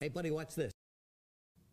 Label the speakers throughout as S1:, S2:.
S1: Hey buddy, watch this.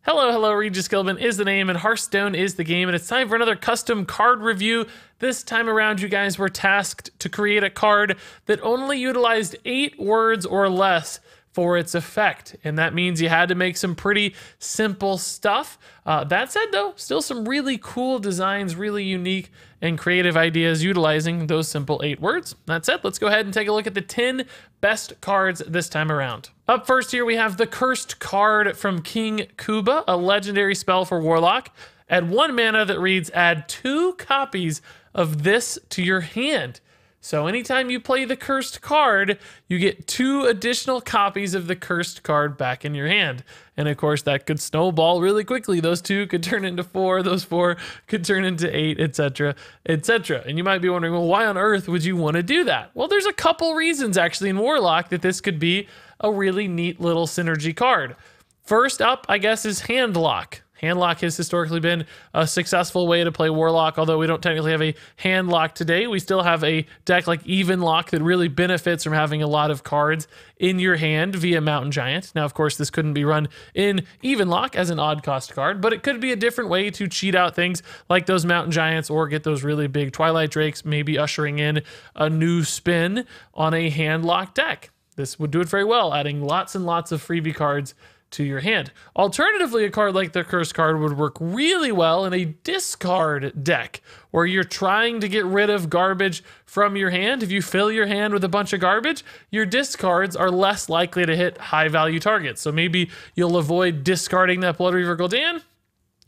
S2: Hello, RegisKillbin is the name and Hearthstone is the game, and it's time for another custom card review. This time around, you guys were tasked to create a card that only utilized 8 words or less for its effect, and that means you had to make some pretty simple stuff. That said though, still some really cool designs, really unique and creative ideas utilizing those simple 8 words. That said, let's go ahead and take a look at the 10 best cards this time around. Up first here we have the Cursed card from King Kuba, a legendary spell for Warlock. Add 1 mana that reads, add 2 copies of this to your hand. So anytime you play the Cursed card, you get 2 additional copies of the Cursed card back in your hand. And of course, that could snowball really quickly. Those 2 could turn into 4, those 4 could turn into 8, etc., etc. And you might be wondering, well, why on earth would you want to do that? Well, there's a couple reasons actually in Warlock that this could be a really neat little synergy card. First up, I guess, is Handlock. Handlock has historically been a successful way to play Warlock, although we don't technically have a Handlock today. We still have a deck like Evenlock that really benefits from having a lot of cards in your hand via Mountain Giant. Now, of course, this couldn't be run in Evenlock as an odd cost card, but it could be a different way to cheat out things like those Mountain Giants or get those really big Twilight Drakes, maybe ushering in a new spin on a Handlock deck. This would do it very well, adding lots and lots of freebie cards to your hand. Alternatively, a card like the Cursed card would work really well in a discard deck where you're trying to get rid of garbage from your hand. If you fill your hand with a bunch of garbage, your discards are less likely to hit high value targets. So maybe you'll avoid discarding that Blood Reaver Gul'dan,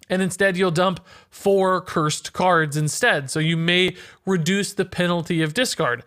S2: and instead you'll dump 4 Cursed cards instead. So you may reduce the penalty of discard.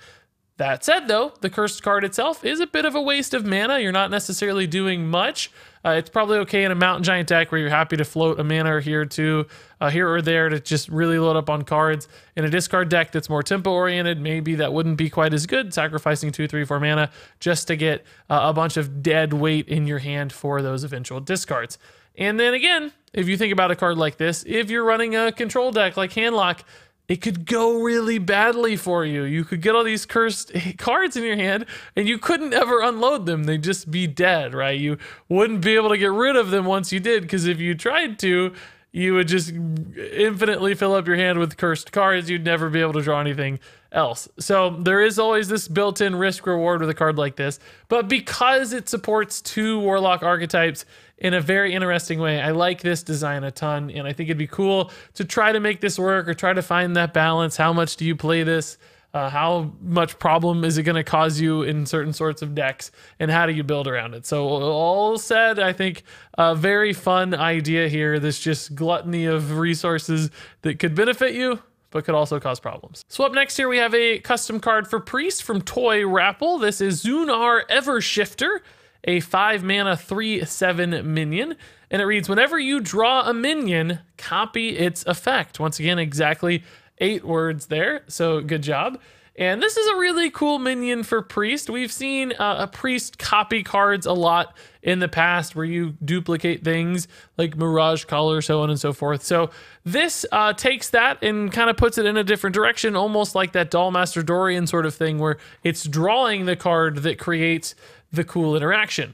S2: That said though, the Cursed card itself is a bit of a waste of mana. You're not necessarily doing much. It's probably okay in a Mountain Giant deck where you're happy to float a mana here or there to just really load up on cards. In a discard deck that's more tempo oriented, maybe that wouldn't be quite as good, sacrificing 2, 3, 4 mana just to get a bunch of dead weight in your hand for those eventual discards. And then again, if you think about a card like this, if you're running a control deck like Handlock, it could go really badly for you. You could get all these Cursed cards in your hand and you couldn't ever unload them. They'd just be dead, right? You wouldn't be able to get rid of them once you did, because if you tried to, you would just infinitely fill up your hand with Cursed cards. You'd never be able to draw anything else. So there is always this built-in risk reward with a card like this, but because it supports 2 Warlock archetypes in a very interesting way, I like this design a ton, and I think it'd be cool to try to make this work or try to find that balance. How much do you play this? How much problem is it going to cause you in certain sorts of decks, and how do you build around it? So all said, I think a very fun idea here. This just gluttony of resources that could benefit you, but could also cause problems. So up next here, we have a custom card for Priest from Toy Rapple. This is Zunar Evershifter, a 5 mana 3/7 minion. And it reads, whenever you draw a minion, copy its effect. Once again, exactly 8 words there, so good job. And this is a really cool minion for Priest. We've seen a Priest copy cards a lot in the past where you duplicate things like Mirage Collar, so on and so forth. So this takes that and kind of puts it in a different direction, almost like that Dollmaster Dorian sort of thing where it's drawing the card that creates the cool interaction.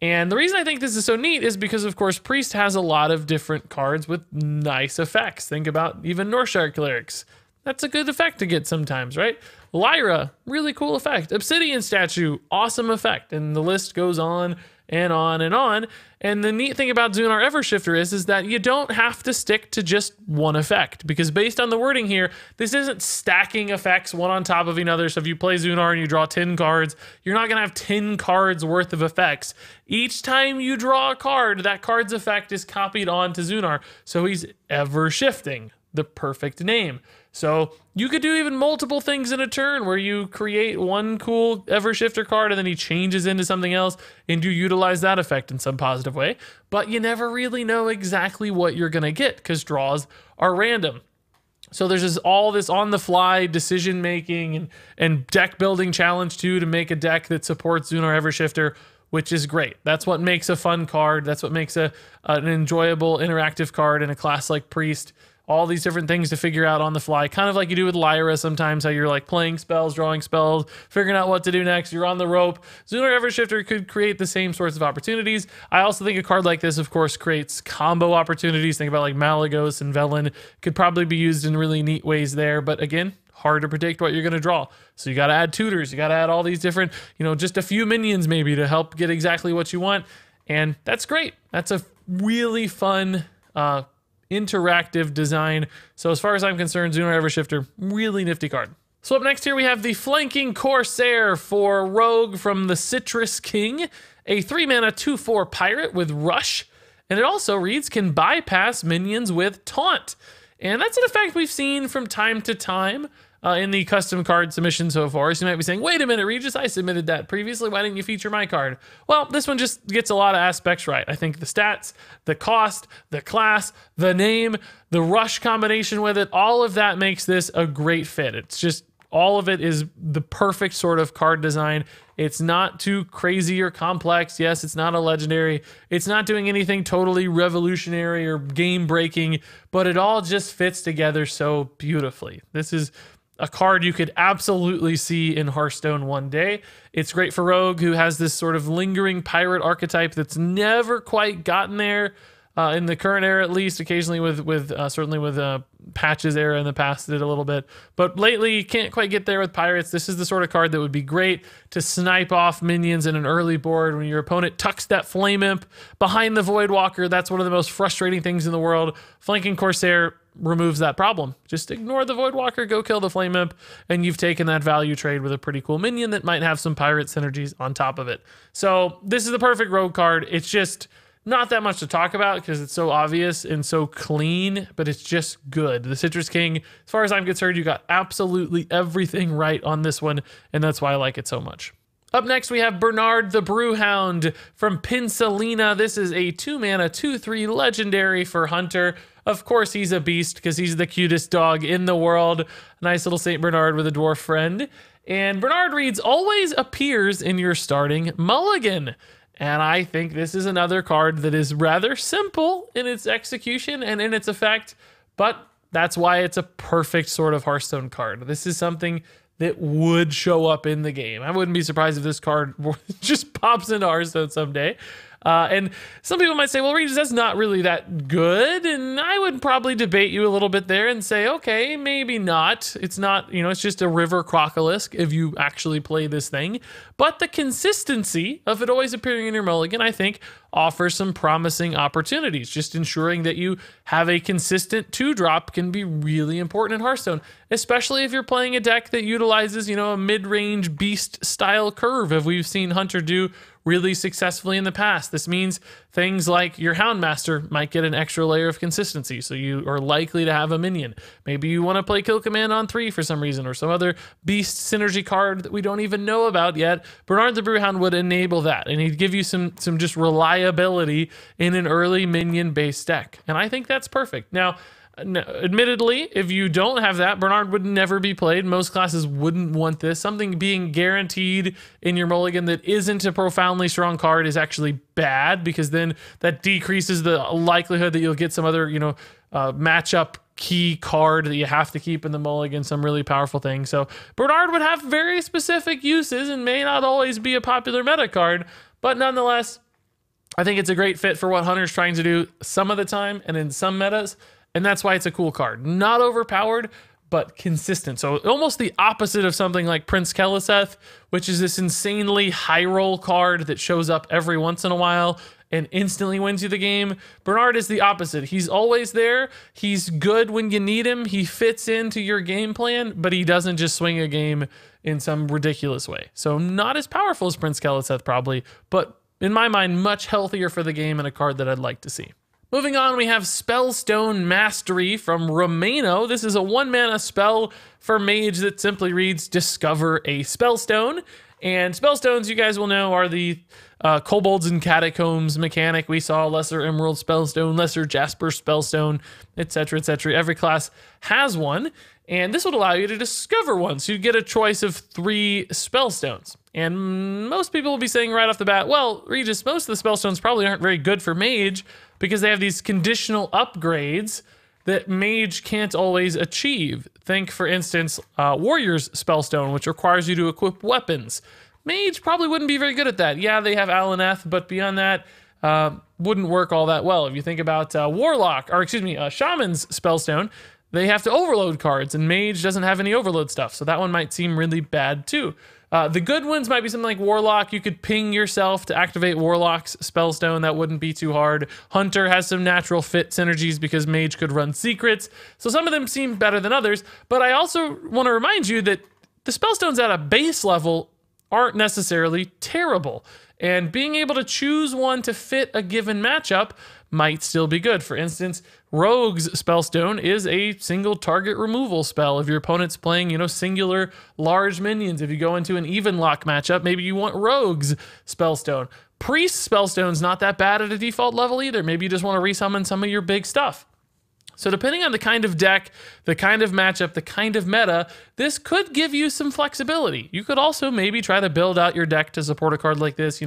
S2: And the reason I think this is so neat is because, of course, Priest has a lot of different cards with nice effects. Think about even Northshire Clerics. That's a good effect to get sometimes, right? Lyra, really cool effect. Obsidian Statue, awesome effect. And the list goes on and on and on. And the neat thing about Zunar Evershifter is that you don't have to stick to just one effect, because based on the wording here, this isn't stacking effects one on top of another. So if you play Zunar and you draw 10 cards, you're not gonna have 10 cards worth of effects. Each time you draw a card, that card's effect is copied onto Zunar. So he's ever shifting, the perfect name. So you could do even multiple things in a turn where you create one cool Evershifter card and then he changes into something else and you utilize that effect in some positive way. But you never really know exactly what you're going to get because draws are random. So there's just all this on the fly decision making and deck building challenge too to make a deck that supports Zunar Evershifter, which is great. That's what makes a fun card. That's what makes an enjoyable interactive card in a class like Priest. all these different things to figure out on the fly, kind of like you do with Lyra sometimes, how you're like playing spells, drawing spells, figuring out what to do next, you're on the rope. Zunar Evershifter could create the same sorts of opportunities. I also think a card like this, of course, creates combo opportunities. Think about like Malagos and Velen could probably be used in really neat ways there, but again, hard to predict what you're going to draw. So you got to add tutors, you got to add all these different, just a few minions maybe to help get exactly what you want. And that's great. That's a really fun, interactive design. So as far as I'm concerned, Zunar Evershifter, really nifty card. So up next here we have the flanking Corsair for Rogue from the Citrus King, a 3-mana 2/4 pirate with Rush, and it also reads can bypass minions with Taunt. And that's an effect we've seen from time to time in the custom card submission so far. So you might be saying, wait a minute, Regis, I submitted that previously. Why didn't you feature my card? Well, this one just gets a lot of aspects right. I think the stats, the cost, the class, the name, the Rush combination with it, all of that makes this a great fit. It's just, all of it is the perfect sort of card design. It's not too crazy or complex. Yes, it's not a legendary. It's not doing anything totally revolutionary or game breaking, but it all just fits together so beautifully. This is a card you could absolutely see in Hearthstone one day. It's great for Rogue, who has this sort of lingering pirate archetype that's never quite gotten there in the current era, at least. Occasionally certainly with Patch's era in the past did a little bit, but lately you can't quite get there with pirates. This is the sort of card that would be great to snipe off minions in an early board when your opponent tucks that Flame Imp behind the Voidwalker. That's one of the most frustrating things in the world. Flanking Corsair removes that problem. Just ignore the Voidwalker, go kill the Flame Imp, and you've taken that value trade with a pretty cool minion that might have some pirate synergies on top of it. So this is the perfect Rogue card. It's just not that much to talk about because it's so obvious and so clean, but it's just good. The Citrus King, as far as I'm concerned, you got absolutely everything right on this one, and that's why I like it so much. Up next, we have Bernard the Brew Hound from Pinsalina. This is a 2-mana 2/3 legendary for Hunter. Of course, he's a beast because he's the cutest dog in the world. Nice little St. Bernard with a dwarf friend. And Bernard reads, always appears in your starting mulligan. And I think this is another card that is rather simple in its execution and in its effect, but that's why it's a perfect sort of Hearthstone card. This is something that would show up in the game. I wouldn't be surprised if this card just pops into Hearthstone someday. And some people might say, well, Regis, that's not really that good. And I would probably debate you a little bit there and say, okay, maybe not. It's not, it's just a river crocolisk if you actually play this thing. But the consistency of it always appearing in your mulligan, I think, offers some promising opportunities. Just ensuring that you have a consistent 2-drop can be really important in Hearthstone, especially if you're playing a deck that utilizes, a mid-range beast style curve, as we've seen Hunter do really successfully in the past. This means things like your Houndmaster might get an extra layer of consistency, so you are likely to have a minion. Maybe you want to play Kill Command on 3 for some reason, or some other beast synergy card that we don't even know about yet. Bernard the Brewhound would enable that, and he'd give you some just reliability in an early minion-based deck, and I think that's perfect. Now, admittedly, if you don't have that, Bernard would never be played. Most classes wouldn't want this. Something being guaranteed in your mulligan that isn't a profoundly strong card is actually bad, because then that decreases the likelihood that you'll get some other, matchup key card that you have to keep in the mulligan, some really powerful thing. So Bernard would have very specific uses and may not always be a popular meta card, but nonetheless, I think it's a great fit for what Hunter's trying to do some of the time and in some metas. And that's why it's a cool card. Not overpowered, but consistent. So almost the opposite of something like Prince Keleseth, which is this insanely high roll card that shows up every once in a while and instantly wins you the game. Bernard is the opposite. He's always there. He's good when you need him. He fits into your game plan, but he doesn't just swing a game in some ridiculous way. So not as powerful as Prince Keleseth probably, but in my mind, much healthier for the game and a card that I'd like to see. Moving on, we have Spellstone Mastery from Romano. This is a 1-mana spell for Mage that simply reads, discover a Spellstone. And Spellstones, you guys will know, are the Kobolds and Catacombs mechanic. We saw Lesser Emerald Spellstone, Lesser Jasper Spellstone, etc., etc. Every class has one, and this would allow you to discover one. So you get a choice of 3 Spellstones. And most people will be saying right off the bat, well, Regis, most of the Spellstones probably aren't very good for Mage, because they have these conditional upgrades that Mage can't always achieve. Think, for instance, Warrior's Spellstone, which requires you to equip weapons. Mage probably wouldn't be very good at that. Yeah, they have Alaneth, but beyond that, wouldn't work all that well. If you think about Shaman's Spellstone, they have to overload cards, and Mage doesn't have any overload stuff, so that one might seem really bad too. The good ones might be something like Warlock. You could ping yourself to activate Warlock's Spellstone. That wouldn't be too hard. Hunter has some natural fit synergies because Mage could run secrets. So some of them seem better than others, but I also want to remind you that the Spellstones at a base level aren't necessarily terrible. And being able to choose one to fit a given matchup might still be good. For instance, Rogue's Spellstone is a single target removal spell. If your opponent's playing, singular large minions, if you go into an even lock matchup, maybe you want Rogue's Spellstone. Priest's Spellstone's not that bad at a default level either. Maybe you just want to resummon some of your big stuff. So depending on the kind of deck, the kind of matchup, the kind of meta, this could give you some flexibility. You could also maybe try to build out your deck to support a card like this,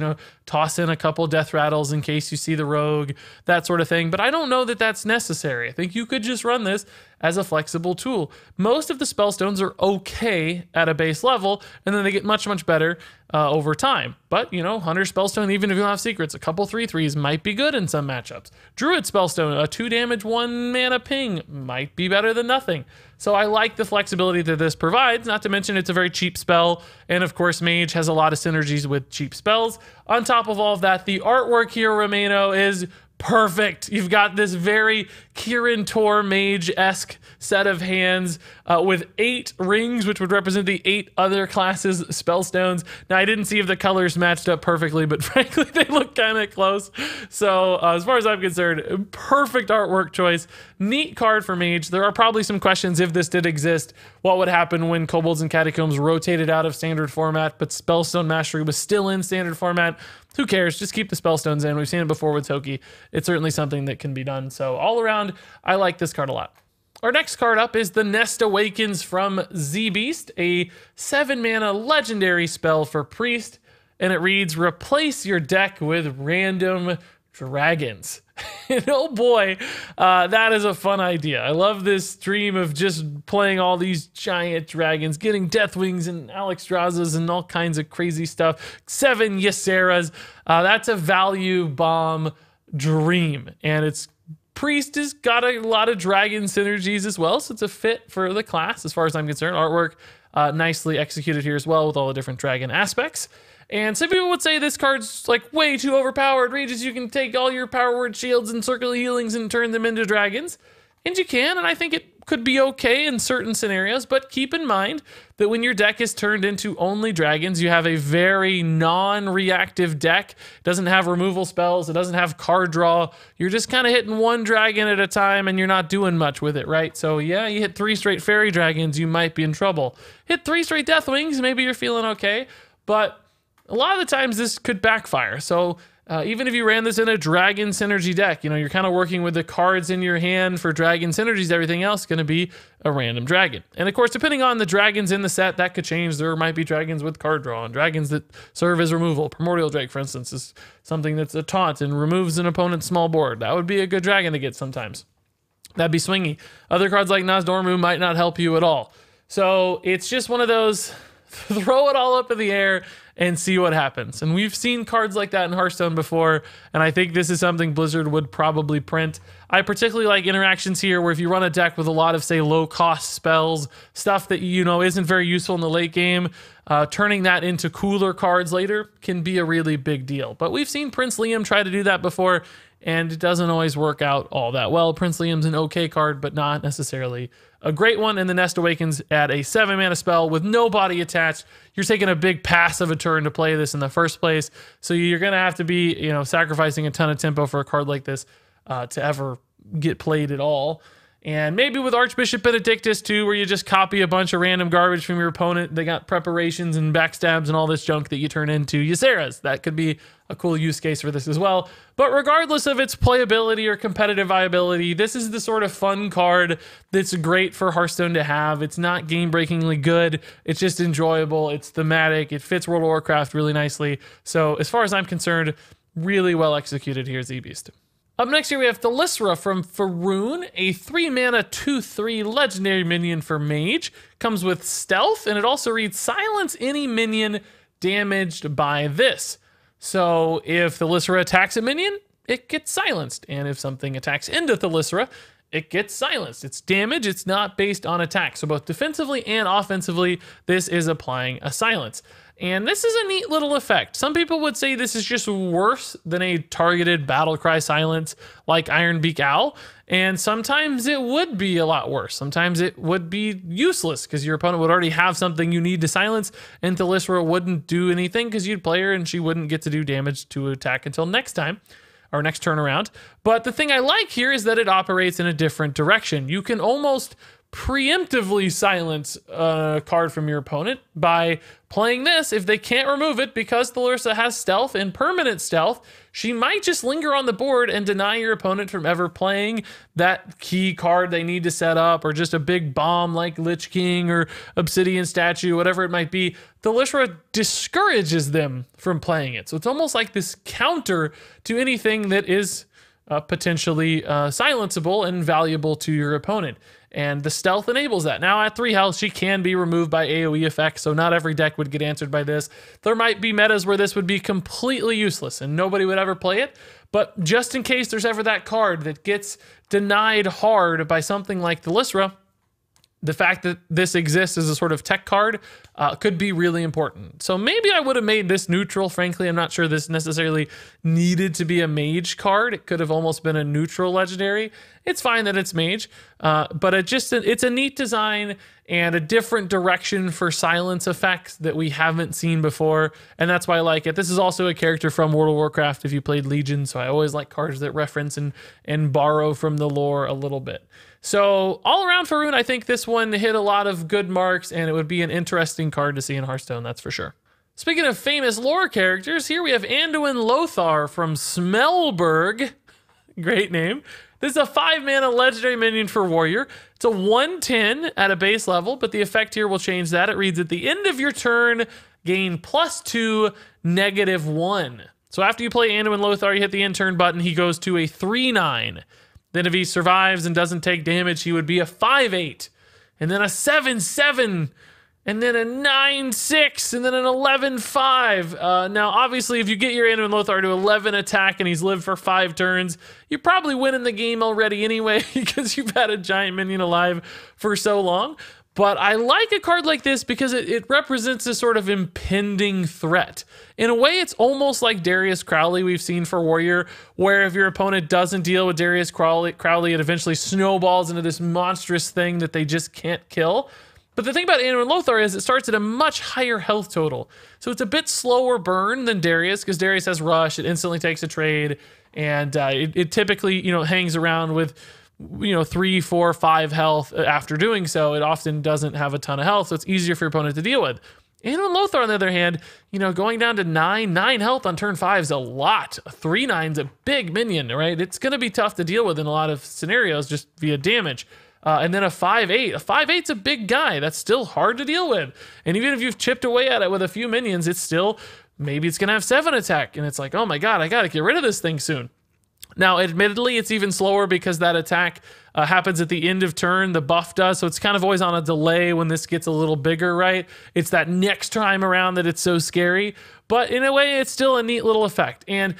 S2: toss in a couple death rattles in case you see the rogue, that sort of thing. But I don't know that that's necessary. I think you could just run this as a flexible tool. Most of the Spellstones are okay at a base level, and then they get much, much better over time. But, Hunter Spellstone, even if you don't have secrets, a couple 3/3s might be good in some matchups. Druid Spellstone, a 2 damage, 1 mana ping, might be better than nothing. So I like the flexibility that this provides, not to mention it's a very cheap spell, and of course Mage has a lot of synergies with cheap spells. On top of all of that, the artwork here, Romano, is perfect. You've got this very Kirin Tor Mage-esque set of hands with 8 rings, which would represent the 8 other classes' Spellstones. Now, I didn't see if the colors matched up perfectly, but frankly, they look kind of close. So, as far as I'm concerned, perfect artwork choice. Neat card for Mage. There are probably some questions if this did exist. What would happen when Kobolds and Catacombs rotated out of standard format, but Spellstone Mastery was still in standard format? Who cares? Just keep the Spellstones in. We've seen it before with Toki. It's certainly something that can be done. So all around, I like this card a lot. Our next card up is the Nest Awakens from Z-Beast, a 7-mana legendary spell for Priest, and it reads, replace your deck with random dragons. And oh boy, that is a fun idea. I love this dream of just playing all these giant dragons, getting Deathwings and Alexstraszas and all kinds of crazy stuff. 7 Ysseras. That's a value bomb dream. And it's Priest has got a lot of dragon synergies as well, so it's a fit for the class as far as I'm concerned. Artwork nicely executed here as well with all the different dragon aspects. And some people would say this card's like way too overpowered. Regis, you can take all your power word shields and circle healings and turn them into dragons. And you can, and I think it could be okay in certain scenarios, but keep in mind that when your deck is turned into only dragons, you have a very non-reactive deck. It doesn't have removal spells. It doesn't have card draw. You're just kind of hitting one dragon at a time and you're not doing much with it, right? So yeah, you hit 3 straight fairy dragons, you might be in trouble. Hit 3 straight Deathwings, maybe you're feeling okay, but a lot of the times this could backfire. So even if you ran this in a dragon synergy deck, you're kind of working with the cards in your hand for dragon synergies. Everything else is going to be a random dragon. And of course, depending on the dragons in the set, that could change. There might be dragons with card draw and dragons that serve as removal. Primordial Drake, for instance, is something that's a taunt and removes an opponent's small board. That would be a good dragon to get sometimes. That'd be swingy. Other cards like Nozdormu might not help you at all. So it's just one of those, throw it all up in the air and see what happens. And we've seen cards like that in Hearthstone before, and I think this is something Blizzard would probably print. I particularly like interactions here where if you run a deck with a lot of, say, low-cost spells, stuff that, isn't very useful in the late game, turning that into cooler cards later can be a really big deal. But we've seen Prince Liam try to do that before, and it doesn't always work out all that well. Prince Liam's an okay card, but not necessarily a great one. And the Nest Awakens at a 7-mana spell with no body attached. You're taking a big pass of a turn to play this in the first place. So you're going to have to be, sacrificing a ton of tempo for a card like this to ever get played at all. And maybe with Archbishop Benedictus too, where you just copy a bunch of random garbage from your opponent. They got preparations and backstabs and all this junk that you turn into Ysseras. That could be a cool use case for this as well. But regardless of its playability or competitive viability, this is the sort of fun card that's great for Hearthstone to have. It's not game-breakingly good. It's just enjoyable. It's thematic. It fits World of Warcraft really nicely. So as far as I'm concerned, really well executed here, Z-Beast. Up next here we have Thalyssra from Faroon, a 3-mana 2/3 legendary minion for mage. Comes with stealth, and it also reads silence any minion damaged by this. So if Thalyssra attacks a minion, it gets silenced. And if something attacks into Thalyssra, it gets silenced. It's damage, it's not based on attack. So both defensively and offensively, this is applying a silence. And this is a neat little effect. Some people would say this is just worse than a targeted battlecry silence like Ironbeak Owl. And sometimes it would be a lot worse. Sometimes it would be useless because your opponent would already have something you need to silence, and Thalyssra wouldn't do anything because you'd play her and she wouldn't get to do damage to attack until next time. Or next turn around. But the thing I like here is that it operates in a different direction. You can almost preemptively silence a card from your opponent by playing this. If they can't remove it because Thalyssra has stealth and permanent stealth, she might just linger on the board and deny your opponent from ever playing that key card they need to set up, or just a big bomb like Lich King or Obsidian Statue, whatever it might be. Thalyssra discourages them from playing it. So it's almost like this counter to anything that is potentially silenceable and valuable to your opponent. And the stealth enables that. Now at 3 health, she can be removed by AoE effects, so not every deck would get answered by this. There might be metas where this would be completely useless and nobody would ever play it. But just in case there's ever that card that gets denied hard by something like Thalyssra, the fact that this exists as a sort of tech card could be really important. So maybe I would have made this neutral. Frankly, I'm not sure this necessarily needed to be a mage card. It could have almost been a neutral legendary. It's fine that it's mage, but it's a neat design and a different direction for silence effects that we haven't seen before, and that's why I like it. This is also a character from World of Warcraft if you played Legion, so I always like cards that reference and borrow from the lore a little bit. So all around Faroon, I think this one hit a lot of good marks, and it would be an interesting card to see in Hearthstone, that's for sure. Speaking of famous lore characters, here we have Anduin Lothar from Smelberg. Great name. This is a 5-mana legendary minion for warrior. It's a 1/10 at a base level, but the effect here will change that. It reads, at the end of your turn, gain +2, -1. So after you play Anduin Lothar, you hit the end turn button, he goes to a 3/9. Then if he survives and doesn't take damage, he would be a 5/8, and then a 7/7, and then a 9/6, and then an 11/5. Now, obviously, if you get your Anduin Lothar to 11 attack and he's lived for 5 turns, you're probably winning the game already anyway because you've had a giant minion alive for so long. But I like a card like this because it represents a sort of impending threat. In a way, it's almost like Darius Crowley we've seen for Warrior, where if your opponent doesn't deal with Darius Crowley, it eventually snowballs into this monstrous thing that they just can't kill. But the thing about Anduin Lothar is it starts at a much higher health total. So it's a bit slower burn than Darius, because Darius has Rush, it instantly takes a trade, and it typically, hangs around with 3, 4, 5 health after doing so. It often doesn't have a ton of health, so it's easier for your opponent to deal with. Anduin Lothar, on the other hand, going down to 9 health on turn 5 is a lot. A 3/9's a big minion, right? It's going to be tough to deal with in a lot of scenarios just via damage. And then a 5/8. A 5/8's a big guy. That's still hard to deal with. And even if you've chipped away at it with a few minions, it's still, maybe it's going to have 7 attack. And it's like, oh my god, I got to get rid of this thing soon. Now, admittedly, it's even slower because that attack happens at the end of turn, the buff does, so it's kind of always on a delay when this gets a little bigger, right? It's that next time around that it's so scary, but in a way, it's still a neat little effect. And,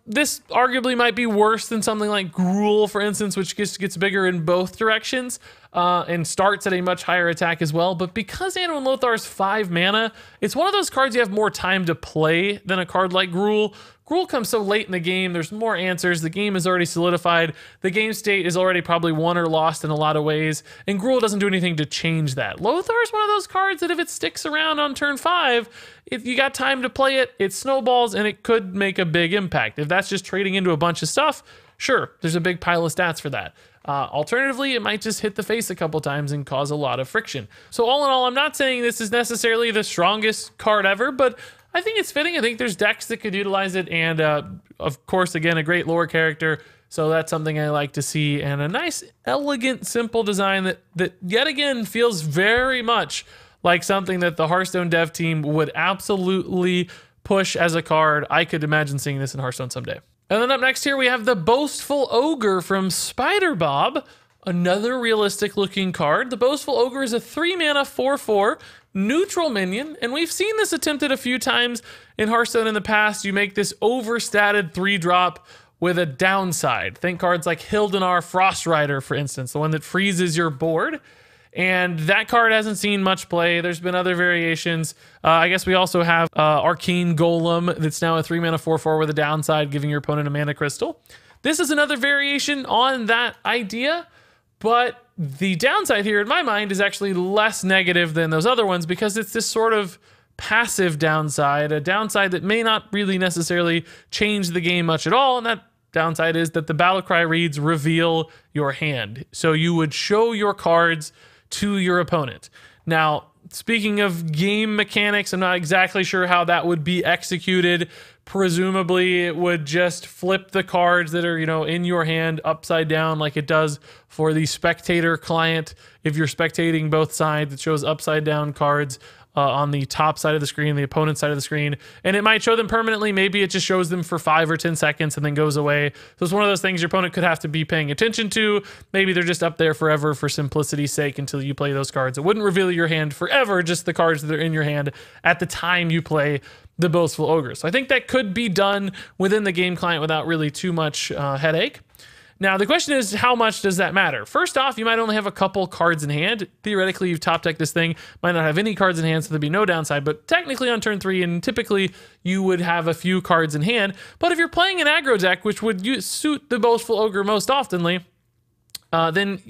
S2: this arguably might be worse than something like Gruul, for instance, which gets bigger in both directions and starts at a much higher attack as well. But because Anduin Lothar is 5 mana, it's one of those cards you have more time to play than a card like Gruul. Gruul comes so late in the game, there's more answers, the game is already solidified, the game state is already probably won or lost in a lot of ways, and Gruul doesn't do anything to change that. Lothar is one of those cards that if it sticks around on turn 5, if you got time to play it, it snowballs and it could make a big impact. If that's just trading into a bunch of stuff, sure, there's a big pile of stats for that. Alternatively, it might just hit the face a couple times and cause a lot of friction. So all in all, I'm not saying this is necessarily the strongest card ever, but I think it's fitting. I think there's decks that could utilize it, and of course, again, a great lore character, so that's something I like to see, and a nice, elegant, simple design that yet again feels very much like something that the Hearthstone dev team would absolutely push as a card. I could imagine seeing this in Hearthstone someday. And then up next here, we have the Boastful Ogre from Spider Bob. Another realistic looking card. The Boastful Ogre is a 3-mana 4/4 neutral minion, and we've seen this attempted a few times in Hearthstone in the past. You make this overstated 3-drop with a downside. Think cards like Hildenar Frostrider, for instance, the one that freezes your board. And that card hasn't seen much play. There's been other variations. I guess we also have Arcane Golem that's now a 3-mana 4/4 with a downside, giving your opponent a mana crystal. This is another variation on that idea, but the downside here in my mind is actually less negative than those other ones because it's this sort of passive downside, a downside that may not really necessarily change the game much at all. And that downside is that the battle cry reads reveal your hand. So you would show your cards to your opponent. Now, speaking of game mechanics, I'm not exactly sure how that would be executed. Presumably, it would just flip the cards that are, in your hand upside down like it does for the spectator client. If you're spectating both sides, it shows upside down cards on the top side of the screen, the opponent's side of the screen, and it might show them permanently. Maybe it just shows them for 5 or 10 seconds and then goes away. So it's one of those things your opponent could have to be paying attention to. Maybe they're just up there forever for simplicity's sake until you play those cards. It wouldn't reveal your hand forever, just the cards that are in your hand at the time you play the Boastful Ogre. So I think that could be done within the game client without really too much headache. Now, the question is, how much does that matter? First off, you might only have a couple cards in hand. Theoretically, you've top decked this thing, might not have any cards in hand, so there'd be no downside, but technically on turn 3, and typically you would have a few cards in hand. But if you're playing an aggro deck, which would suit the Boastful Ogre most oftenly, then,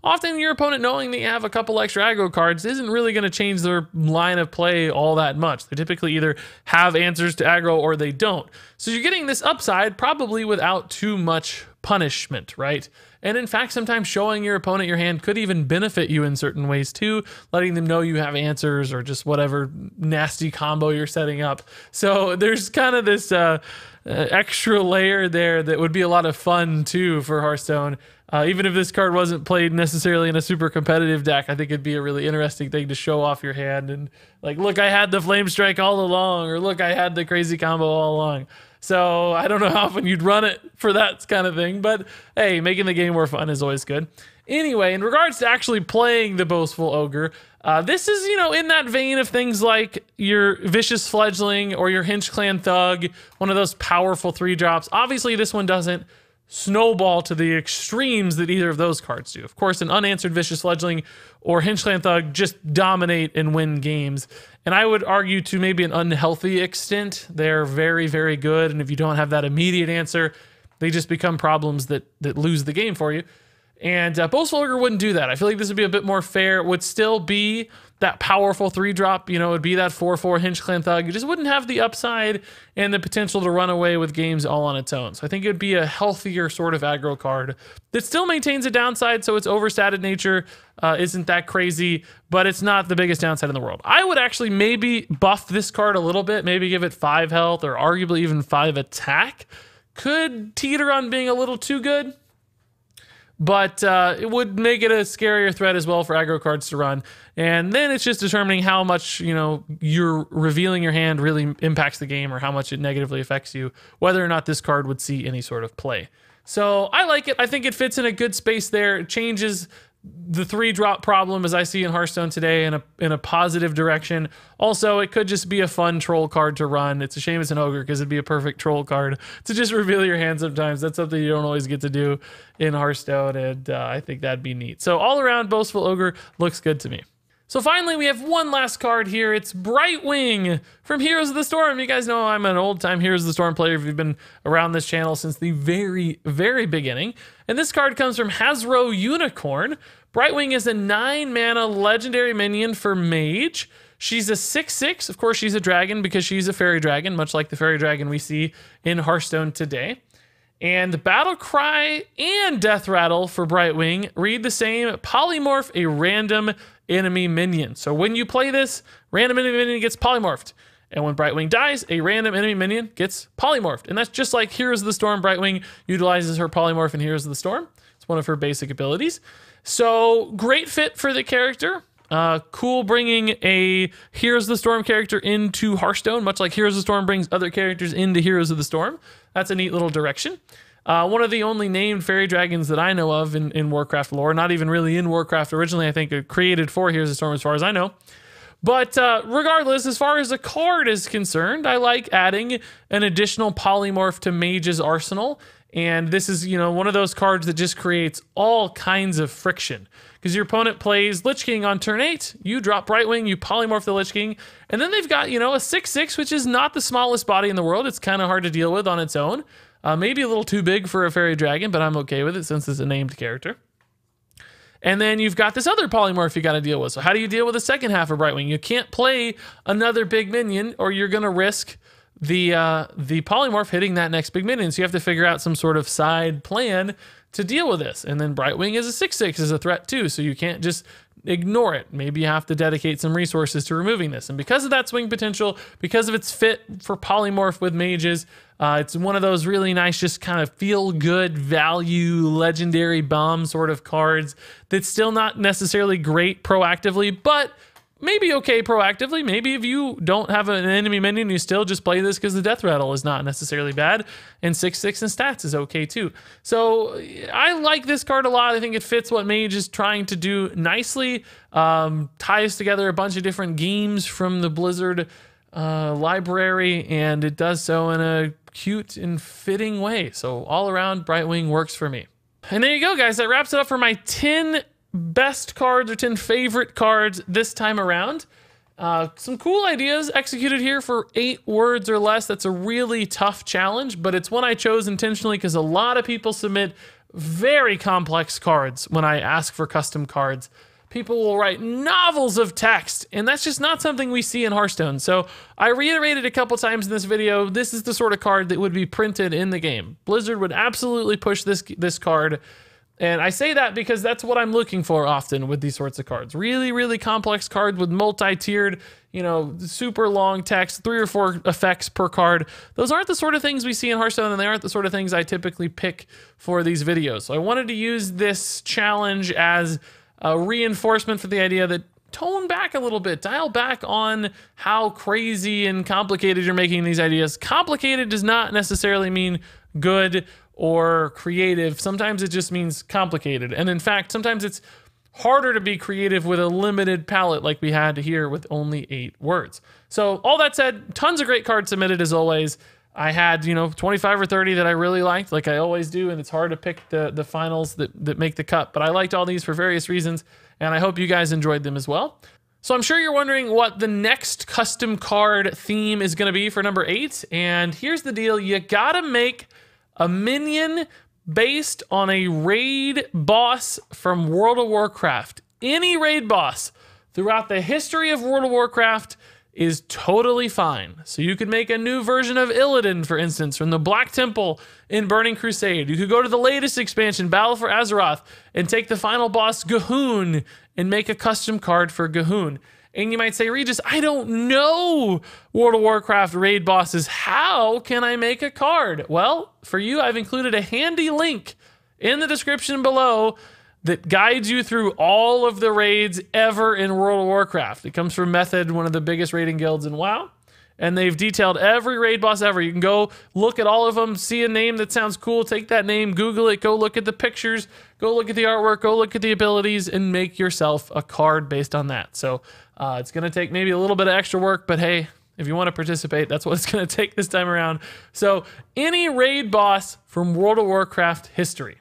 S2: often your opponent knowing that you have a couple extra aggro cards isn't really going to change their line of play all that much. They typically either have answers to aggro or they don't. So you're getting this upside probably without too much punishment, right? And in fact, sometimes showing your opponent your hand could even benefit you in certain ways too, letting them know you have answers or just whatever nasty combo you're setting up. So there's kind of this extra layer there that would be a lot of fun too for Hearthstone. Even if this card wasn't played necessarily in a super competitive deck, I think it'd be a really interesting thing to show off your hand and like, look, I had the Flame Strike all along, or look, I had the crazy combo all along. So I don't know how often you'd run it for that kind of thing, but hey, making the game more fun is always good. Anyway, in regards to actually playing the Boastful Ogre, this is, in that vein of things like your Vicious Fledgling or your Hench Clan Thug, one of those powerful 3-drops. Obviously, this one doesn't snowball to the extremes that either of those cards do. Of course, an unanswered Vicious Fledgling or Hench Clan Thug just dominate and win games. And I would argue to maybe an unhealthy extent, they're very, very good. And if you don't have that immediate answer, they just become problems that lose the game for you. And Boastful Ogre wouldn't do that. I feel like this would be a bit more fair. It would still be that powerful 3-drop, it would be that 4/4 Hench Clan Thug. It just wouldn't have the upside and the potential to run away with games all on its own. So I think it would be a healthier sort of aggro card that still maintains a downside, so its overstated nature isn't that crazy, but it's not the biggest downside in the world. I would actually maybe buff this card a little bit, maybe give it 5 health or arguably even 5 attack. Could teeter on being a little too good, but it would make it a scarier threat as well for aggro cards to run. And then it's just determining how much, you're revealing your hand really impacts the game or how much it negatively affects you, whether or not this card would see any sort of play. So I like it. I think it fits in a good space there. It changes the 3-drop problem as I see in Hearthstone today in a positive direction. Also, it could just be a fun troll card to run. It's a shame it's an ogre because it'd be a perfect troll card to just reveal your hand sometimes. That's something you don't always get to do in Hearthstone, and I think that'd be neat. So all around, Boastful Ogre looks good to me. So finally, we have one last card here. It's Brightwing from Heroes of the Storm. You guys know I'm an old-time Heroes of the Storm player if you've been around this channel since the very, very beginning. And this card comes from Hasbro Unicorn. Brightwing is a 9-mana legendary minion for Mage. She's a 6/6. Of course, she's a dragon because she's a fairy dragon, much like the fairy dragon we see in Hearthstone today. And Battle Cry and Death Rattle for Brightwing read the same: polymorph a random enemy minion. So when you play this, random enemy minion gets polymorphed. And when Brightwing dies, a random enemy minion gets polymorphed. And that's just like Heroes of the Storm. Brightwing utilizes her polymorph in Heroes of the Storm. It's one of her basic abilities. So great fit for the character. Cool bringing a Heroes of the Storm character into Hearthstone, much like Heroes of the Storm brings other characters into Heroes of the Storm. that's a neat little direction. One of the only named fairy dragons that I know of in Warcraft lore, not even really in Warcraft originally, I think created for Heroes of the Storm as far as I know. But regardless, as far as a card is concerned, I like adding an additional polymorph to Mage's arsenal. And this is, you know, one of those cards that just creates all kinds of friction. Because your opponent plays Lich King on turn 8, you drop Brightwing, you polymorph the Lich King, and then they've got, you know, a 6/6, which is not the smallest body in the world. It's kind of hard to deal with on its own. Maybe a little too big for a fairy dragon, but I'm okay with it since it's a named character. And then you've got this other polymorph you got to deal with. So how do you deal with the second half of Brightwing? You can't play another big minion, or you're going to risk the polymorph hitting that next big minion. So you have to figure out some sort of side plan to deal with this. And then Brightwing is a 6/6 is a threat too, so you can't just ignore it. Maybe you have to dedicate some resources to removing this. And because of that swing potential, because of its fit for polymorph with mages, it's one of those really nice, just kind of feel good value, legendary bomb sort of cards that's still not necessarily great proactively, but maybe okay proactively. Maybe if you don't have an enemy minion, you still just play this because the death rattle is not necessarily bad, and 6/6 in stats is okay too. So I like this card a lot. I think it fits what Mage is trying to do nicely. Ties together a bunch of different games from the Blizzard library, and it does so in a cute and fitting way. So all around, Brightwing works for me. And there you go, guys. That wraps it up for my 10 best cards or 10 favorite cards this time around. Some cool ideas executed here for 8 words or less. That's a really tough challenge, but it's one I chose intentionally because a lot of people submit very complex cards when I ask for custom cards. People will write novels of text, and that's just not something we see in Hearthstone. So I reiterated a couple times in this video, this is the sort of card that would be printed in the game. Blizzard would absolutely push this card. And I say that because that's what I'm looking for often with these sorts of cards. Really, really complex cards with multi-tiered, you know, super long text, 3 or 4 effects per card. Those aren't the sort of things we see in Hearthstone, and they aren't the sort of things I typically pick for these videos. So I wanted to use this challenge as a reinforcement for the idea that tone back a little bit, dial back on how crazy and complicated you're making these ideas. Complicated does not necessarily mean good or creative. Sometimes it just means complicated. And in fact, sometimes it's harder to be creative with a limited palette like we had here with only 8 words. So all that said, tons of great cards submitted as always. I had, you know, 25 or 30 that I really liked, like I always do, and it's hard to pick the finals that make the cut, but I liked all these for various reasons, and I hope you guys enjoyed them as well. So I'm sure you're wondering what the next custom card theme is going to be for number 8, and here's the deal. You gotta make a minion based on a raid boss from World of Warcraft. Any raid boss throughout the history of World of Warcraft is totally fine. So you could make a new version of Illidan, for instance, from the Black Temple in Burning Crusade. You could go to the latest expansion, Battle for Azeroth, and take the final boss, Gahun, and make a custom card for Gahun. And you might say, Regis, I don't know World of Warcraft raid bosses. How can I make a card? Well, for you, I've included a handy link in the description below that guides you through all of the raids ever in World of Warcraft. It comes from Method, one of the biggest raiding guilds in WoW. And they've detailed every raid boss ever. You can go look at all of them, see a name that sounds cool, take that name, Google it, go look at the pictures, go look at the artwork, go look at the abilities, and make yourself a card based on that. So it's going to take maybe a little bit of extra work, but hey, if you want to participate, that's what it's going to take this time around. So any raid boss from World of Warcraft history.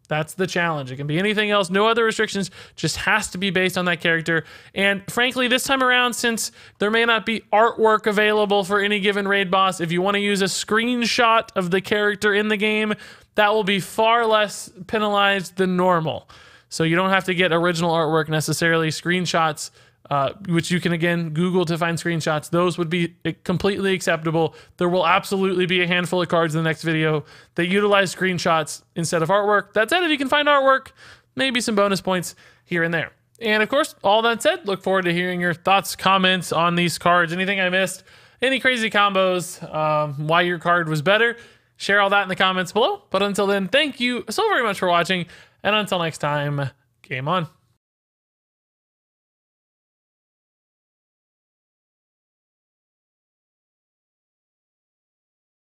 S2: That's the challenge. It can be anything else, no other restrictions, just has to be based on that character. And frankly, this time around, since there may not be artwork available for any given raid boss, if you want to use a screenshot of the character in the game, that will be far less penalized than normal. So you don't have to get original artwork necessarily. Screenshots, which you can, again, Google to find screenshots. Those would be completely acceptable. There will absolutely be a handful of cards in the next video that utilize screenshots instead of artwork. That said, if you can find artwork, maybe some bonus points here and there. And of course, all that said, look forward to hearing your thoughts, comments on these cards, anything I missed, any crazy combos, why your card was better. Share all that in the comments below. But until then, thank you so very much for watching. And until next time, game on.